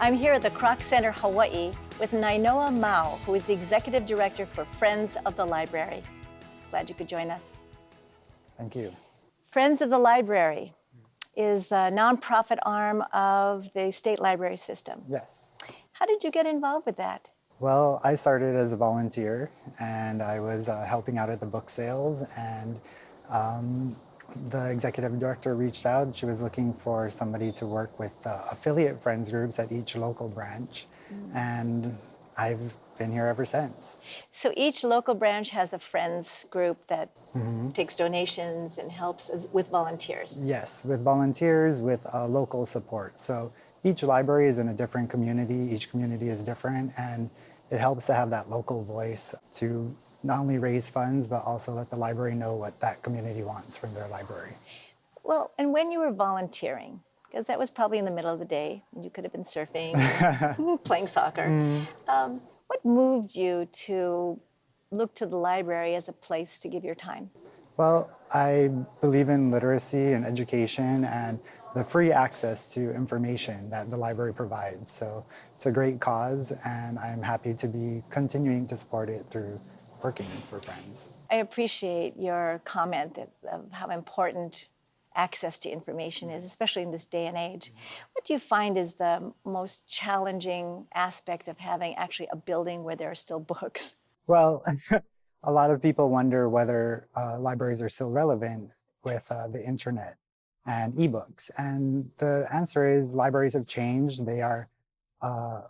I'm here at the Kroc Center, Hawaii, with Nainoa Mao, who is the Executive Director for Friends of the Library. Glad you could join us. Thank you. Friends of the Library is the nonprofit arm of the state library system. Yes. How did you get involved with that? Well, I started as a volunteer, and I was helping out at the book sales, and the executive director reached out. She was looking for somebody to work with affiliate friends groups at each local branch, and I've been here ever since. So each local branch has a friends group that takes donations and helps with volunteers. Yes, with volunteers, with local support. So each library is in a different community. Each community is different, and it helps to have that local voice to not only raise funds, but also let the library know what that community wants from their library. Well, and when you were volunteering, because that was probably in the middle of the day, you could have been surfing, playing soccer. What moved you to look to the library as a place to give your time? Well, I believe in literacy and education and the free access to information that the library provides. So it's a great cause, and I'm happy to be continuing to support it through working for Friends. I appreciate your comment of how important access to information is, especially in this day and age. What do you find is the most challenging aspect of having actually a building where there are still books? Well, a lot of people wonder whether libraries are still relevant with the internet and ebooks. And the answer is libraries have changed. They are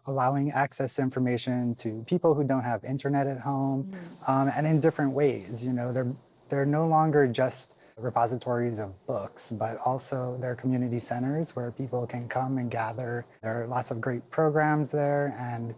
allowing access to information to people who don't have internet at home, and in different ways. You know, they're no longer just repositories of books, but also they're community centers where people can come and gather. There are lots of great programs there, and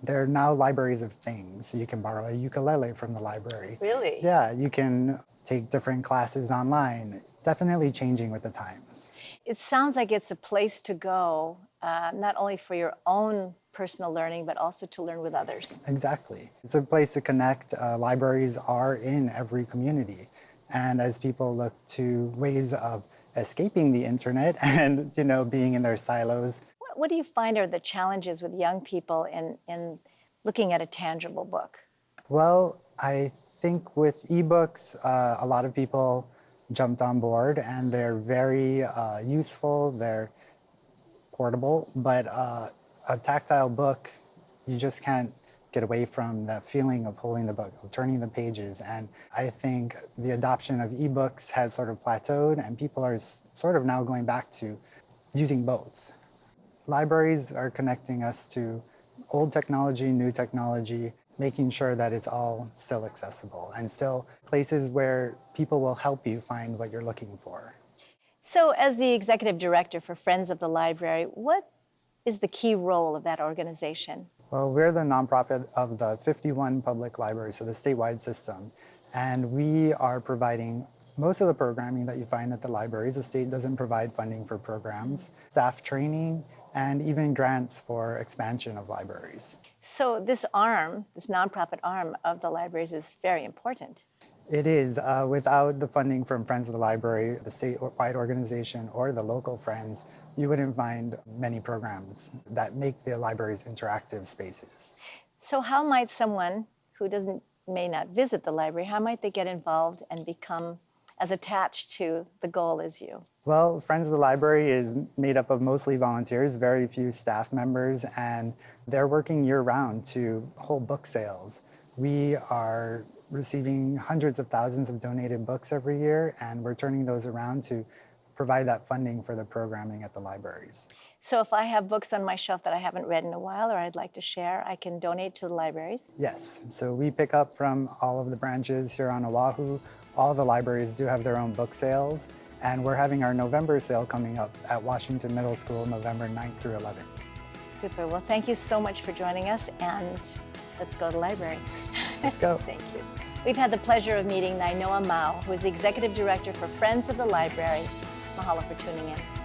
they're now libraries of things. So you can borrow a ukulele from the library. Really? Yeah, you can take different classes online. Definitely changing with the times. It sounds like it's a place to go, not only for your own personal learning, but also to learn with others. Exactly. It's a place to connect. Libraries are in every community. And as people look to ways of escaping the internet and, you know, being in their silos. What do you find are the challenges with young people in looking at a tangible book? Well, I think with ebooks, a lot of people jumped on board, and they're very useful. They're portable, but a tactile book, you just can't get away from that feeling of holding the book, of turning the pages. And I think the adoption of ebooks has sort of plateaued, and people are sort of now going back to using both. Libraries are connecting us to old technology, new technology, making sure that it's all still accessible and still places where people will help you find what you're looking for. So as the Executive Director for Friends of the Library, what is the key role of that organization? Well, we're the nonprofit of the 51 public libraries, so the statewide system, and we are providing most of the programming that you find at the libraries. The state doesn't provide funding for programs, staff training, and even grants for expansion of libraries. So this arm, this nonprofit arm of the libraries is very important. It is. Without the funding from Friends of the Library, the statewide organization, or the local Friends, you wouldn't find many programs that make the libraries interactive spaces. So how might someone who may not visit the library, how might they get involved and become as attached to the goal as you? Well, Friends of the Library is made up of mostly volunteers, very few staff members, and they're working year-round to hold book sales. We are receiving hundreds of thousands of donated books every year, and we're turning those around to provide that funding for the programming at the libraries. So if I have books on my shelf that I haven't read in a while or I'd like to share, I can donate to the libraries? Yes, so we pick up from all of the branches here on Oahu. All the libraries do have their own book sales, and we're having our November sale coming up at Washington Middle School, November 9th through 11th. Super. Well, thank you so much for joining us, and let's go to the library. Let's go. Thank you. We've had the pleasure of meeting Nainoa Mao, who is the Executive Director for Friends of the Library. Mahalo for tuning in.